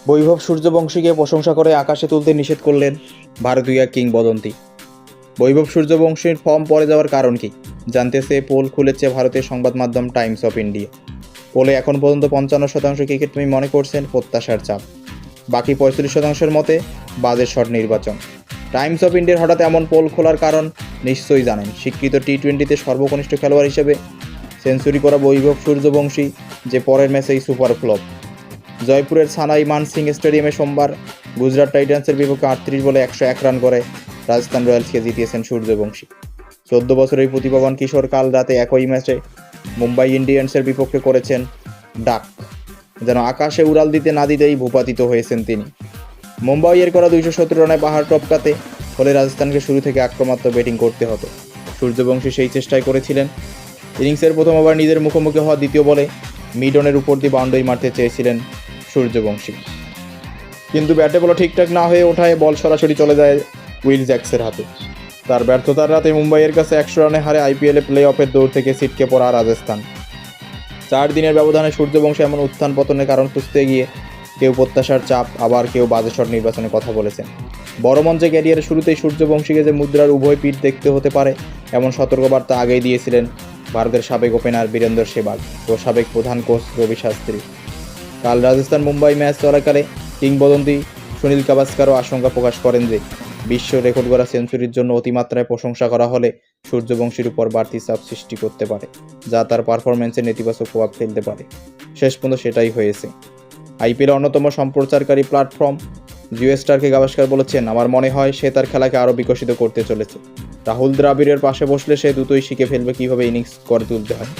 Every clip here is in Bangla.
বৈভব সূর্যবংশীকে প্রশংসা করে আকাশে তুলতে নিষেধ করলেন ভারতীয় কিংবদন্তি। বৈভব সূর্যবংশীর ফর্ম পড়ে যাওয়ার কারণ কি জানতে চেয়ে পোল খুলেছে ভারতের সংবাদ মাধ্যম টাইমস অফ ইন্ডিয়া। পোলে এখন পর্যন্ত 55% ক্রিকেটপ্রেমী মনে করছেন প্রত্যাশার চাপ, বাকি 45%-এর মতে বাজেট শট নির্বাচন। টাইমস অফ ইন্ডিয়ার হঠাৎ এমন পোল খোলার কারণ নিশ্চয়ই জানেন। স্বীকৃত টি-20তে সর্বকনিষ্ঠ খেলোয়াড় হিসেবে সেঞ্চুরি করা বৈভব সূর্যবংশী যে পরের ম্যাচেই সুপার ফ্লপ। জয়পুরের সানাই মানসিং স্টেডিয়ামে সোমবার গুজরাট টাইটান্সের বিপক্ষে 38 বলে 101 রান করে রাজস্থান রয়্যালসকে জিতিয়েছেন সূর্যবংশী। 14 বছরের প্রতিভাবান কিশোর কাল রাতে একই ম্যাচে মুম্বাই ইন্ডিয়ান্সের বিপক্ষে করেছেন ডাক, যেন আকাশে উড়াল দিতে না দিতেই ভূপাতিত হয়েছেন তিনি। মুম্বাইয়ের করা 270 রানে পাহাড় টপকাতে ফলে রাজস্থানকে শুরু থেকে আক্রমণাত্মক ব্যাটিং করতে হতো। সূর্যবংশী সেই চেষ্টাই করেছিলেন। ইনিংসের প্রথম ওভার নিজের মুখোমুখি হওয়া দ্বিতীয় বলে মিডনের উপর দিয়ে বাউন্ডারি মারতে চেয়েছিলেন সূর্যবংশী, কিন্তু ব্যাটে বল ঠিকঠাক না হয়ে ওঠায় বল সরাসরি চলে যায় উইল জ্যাক্সের হাতে। তার ব্যর্থতার রাতে মুম্বাইয়ের কাছে 100 রানে হারে আইপিএলে প্লে অফের দৌড় থেকে ছিটকে পড়া রাজস্থান। 4 দিনের ব্যবধানে সূর্যবংশী এমন উত্থান পতনের কারণ খুঁজতে গিয়ে কেউ প্রত্যাশার চাপ, আবার কেউ বাজে শট নির্বাচনের কথা বলেছেন। বড় মঞ্চে ক্যারিয়ারের শুরুতেই সূর্যবংশীকে যে মুদ্রার উভয় পিঠ দেখতে হতে পারে এমন সতর্কবার্তা আগেই দিয়েছিলেন ভারতের সাবেক ওপেনার বীরেন্দর সেহবাগ ও সাবেক প্রধান কোচ রবি শাস্ত্রী। কাল রাজস্থান মুম্বাই ম্যাচ চলাকালে কিংবদন্তি সুনীল গাভাস্কারও আশঙ্কা প্রকাশ করেন যে বিশ্ব রেকর্ড গড়া সেঞ্চুরির জন্য অতিমাত্রায় প্রশংসা করা হলে সূর্যবংশীর উপর বাড়তি চাপ সৃষ্টি করতে পারে, যা তার পারফরম্যান্সে নেতিবাচক প্রভাব ফেলতে পারে। শেষ পর্যন্ত সেটাই হয়েছে। আইপিএল অন্যতম সম্প্রচারকারী প্ল্যাটফর্ম জিও স্টারকে গাভাস্কার বলেছেন, আমার মনে হয় সে তার খেলাকে আরও বিকশিত করতে চলেছে। রাহুল দ্রাবিড়ের পাশে বসলে সে দ্রুতই শিখে ফেলবে কীভাবে ইনিংস গড়ে তুলতে হয়।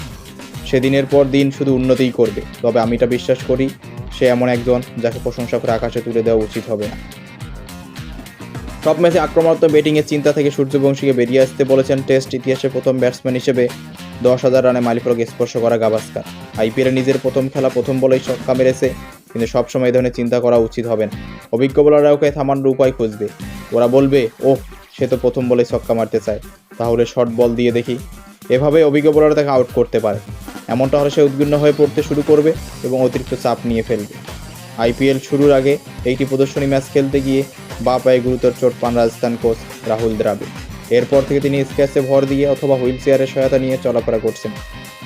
সে দিনের পর দিন শুধু উন্নতিই করবে। তবে আমি এটা বিশ্বাস করি সে এমন একজন যাকে প্রশংসা করে আকাশে তুলে দেওয়া উচিত হবে না। সব ম্যাচে আক্রমণাত্মক ব্যাটিংয়ের চিন্তা থেকে সূর্যবংশীকে বেরিয়ে আসতে বলেছেন টেস্ট ইতিহাসে প্রথম ব্যাটসম্যান হিসেবে 10,000 রানে মাইলফলক স্পর্শ করা গাভাস্কার। আইপিএলে নিজের প্রথম খেলা প্রথম বলেই ছক্কা মেরেছে, কিন্তু সবসময় এই ধরনের চিন্তা করা উচিত হবে না। অভিজ্ঞ বোলাররা ওকে থামানোর উপায় খুঁজবে। ওরা বলবে, ওহ সে তো প্রথম বলেই ছক্কা মারতে চায়, তাহলে শর্ট বল দিয়ে দেখি। এভাবে অভিজ্ঞ বোলাররা তাকে আউট করতে পারে। এমনটা হলে সে উদ্বিগ্ন হয়ে পড়তে শুরু করবে এবং অতিরিক্ত চাপ নিয়ে ফেলবে। আইপিএল শুরুর আগে এইটি প্রদর্শনী ম্যাচ খেলতে গিয়ে বাঁ পায়ে গুরুতর চোট পান রাজস্থান কোচ রাহুল দ্রাবিড়। এরপর থেকে তিনি স্ক্যাচে ভর দিয়ে অথবা হুইল চেয়ারের সহায়তা নিয়ে চলাফেরা করছেন।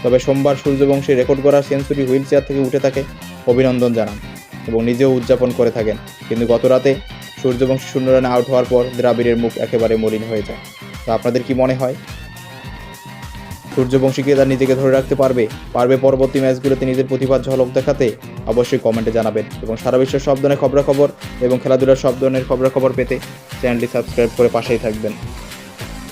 তবে সোমবার সূর্যবংশী রেকর্ড করা সেঞ্চুরি হুইল চেয়ার থেকে উঠে তাকে অভিনন্দন জানান এবং নিজেও উদযাপন করে থাকেন। কিন্তু গত রাতে সূর্যবংশী 0 রানে আউট হওয়ার পর দ্রাবিড়ের মুখ একেবারে মলিন হয়ে যায়। তো আপনাদের কি মনে হয়, সূর্যবংশীকে তার নিজেকে ধরে রাখতে পারবে পরবর্তী ম্যাচগুলোতে নিজের প্রতিভার ঝলক দেখাতে? অবশ্যই কমেন্টে জানাবেন এবং সারা বিশ্বের সব ধরনের খবরাখবর এবং খেলাধুলার সব ধরনের খবরাখবর পেতে চ্যানেলটি সাবস্ক্রাইব করে পাশেই থাকবেন।